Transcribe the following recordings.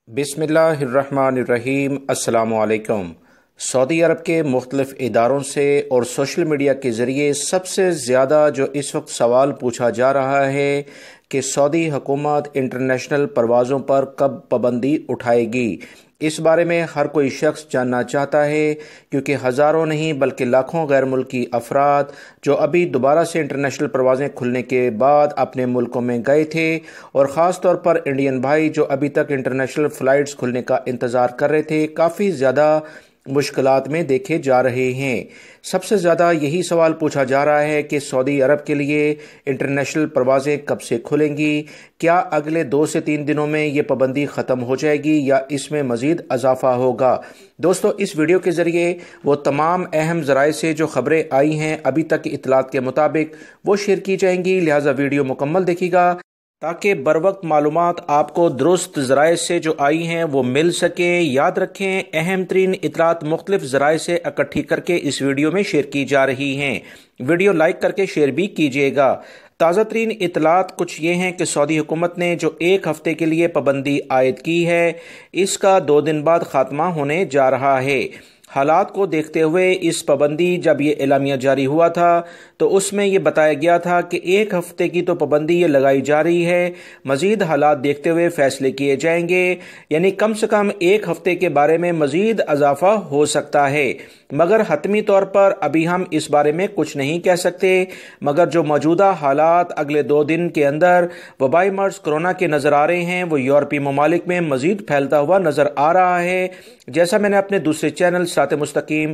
बिस्मिल्लाहिर्रहमानिर्रहीम। अस्सलामुअलैकुम। सऊदी अरब के मुख्तलिफ इदारों से और सोशल मीडिया के ज़रिए सबसे ज़्यादा जो इस वक्त सवाल पूछा जा रहा है कि सऊदी हुकूमत इंटरनेशनल परवाज़ों पर कब पाबंदी उठाएगी, इस बारे में हर कोई शख्स जानना चाहता है, क्योंकि हज़ारों नहीं बल्कि लाखों गैर मुल्की अफराद जो अभी दोबारा से इंटरनेशनल परवाज़ें खुलने के बाद अपने मुल्कों में गए थे, और ख़ास तौर पर इंडियन भाई जो अभी तक इंटरनेशनल फ़्लाइट्स खुलने का इंतज़ार कर रहे थे, काफ़ी ज़्यादा मुश्किलात में देखे जा रहे हैं। सबसे ज़्यादा यही सवाल पूछा जा रहा है कि सऊदी अरब के लिए इंटरनेशनल परवाज़ें कब से खुलेंगी, क्या अगले 2 से 3 दिनों में ये पाबंदी ख़त्म हो जाएगी या इसमें मज़ीद इजाफा होगा। दोस्तों, इस वीडियो के ज़रिए वो तमाम अहम ज़राए से जो ख़बरें आई हैं अभी तक की इतलात के मुताबिक वो शेयर की जाएंगी, लिहाजा वीडियो मुकम्मल देखिएगा ताकि बर वक्त मालूमात आपको दुरुस्त ज़राए से जो आई हैं वो मिल सके। याद रखें, अहम तरीन इतलात मुख्तलिफ ज़राए से इकट्ठी करके इस वीडियो में शेयर की जा रही हैं। वीडियो लाइक करके शेयर भी कीजिएगा। ताज़ा तरीन इतलात कुछ ये हैं कि सऊदी हुकूमत ने जो 1 हफ्ते के लिए पाबंदी आयद की है, इसका 2 दिन बाद खात्मा होने जा रहा है। हालात को देखते हुए इस पाबंदी जब ये एलामिया जारी हुआ था तो उसमें ये बताया गया था कि 1 हफ्ते की तो पाबंदी ये लगाई जा रही है, मज़ीद हालात देखते हुए फैसले किए जाएंगे, यानी कम से कम 1 हफ्ते के बारे में मज़ीद इजाफा हो सकता है, मगर हतमी तौर पर अभी हम इस बारे में कुछ नहीं कह सकते। मगर जो मौजूदा हालात अगले 2 दिन के अंदर वबाई मर्ज कोरोना के नज़र आ रहे हैं वो यूरोपीय ममालिक में मज़ीद फैलता हुआ नज़र आ रहा है। जैसा मैंने अपने दूसरे चैनल सिरात मुस्तकीम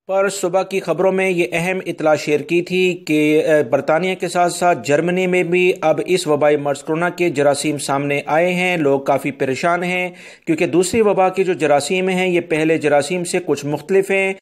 पर सुबह की खबरों में ये अहम इतला शेयर की थी कि बरतानिया के साथ साथ जर्मनी में भी अब इस वबाई मर्ज कोरोना के जरासीम सामने आए हैं। लोग काफ़ी परेशान हैं क्योंकि दूसरी वबा के जो जरासीम हैं ये पहले जरासीम से कुछ मुख्तलिफ हैं,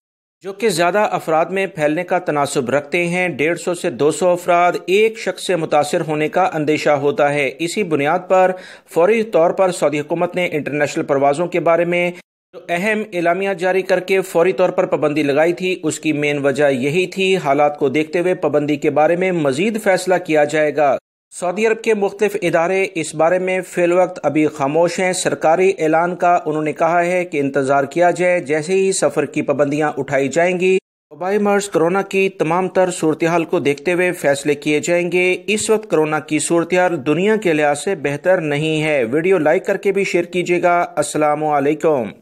जो कि ज़्यादा अफराद में फैलने का तनासुब रखते हैं। 150 से 200 अफराद एक शख्स से मुतासिर होने का अंदेशा होता है। इसी बुनियाद पर फौरी तौर पर सऊदी हुकूमत ने इंटरनेशनल परवाज़ों के बारे में जो अहम एलामिया जारी करके फौरी तौर पर पाबंदी लगाई थी, उसकी मेन वजह यही थी। हालात को देखते हुए पाबंदी के बारे में मजीद फैसला किया जाएगा। सऊदी अरब के मुख्तलिफ इदारे इस बारे में फिल वक्त अभी खामोश हैं। सरकारी ऐलान का उन्होंने कहा है कि इंतजार किया जाए, जैसे ही सफ़र की पाबंदियाँ उठाई जाएंगी वबाई मर्ज कोरोना की तमाम तर सूरत हाल को देखते हुए फैसले किए जाएंगे। इस वक्त कोरोना की सूरत हाल दुनिया के लिहाज से बेहतर नहीं है। वीडियो लाइक करके भी शेयर कीजिएगा। अस्सलामु अलैकुम।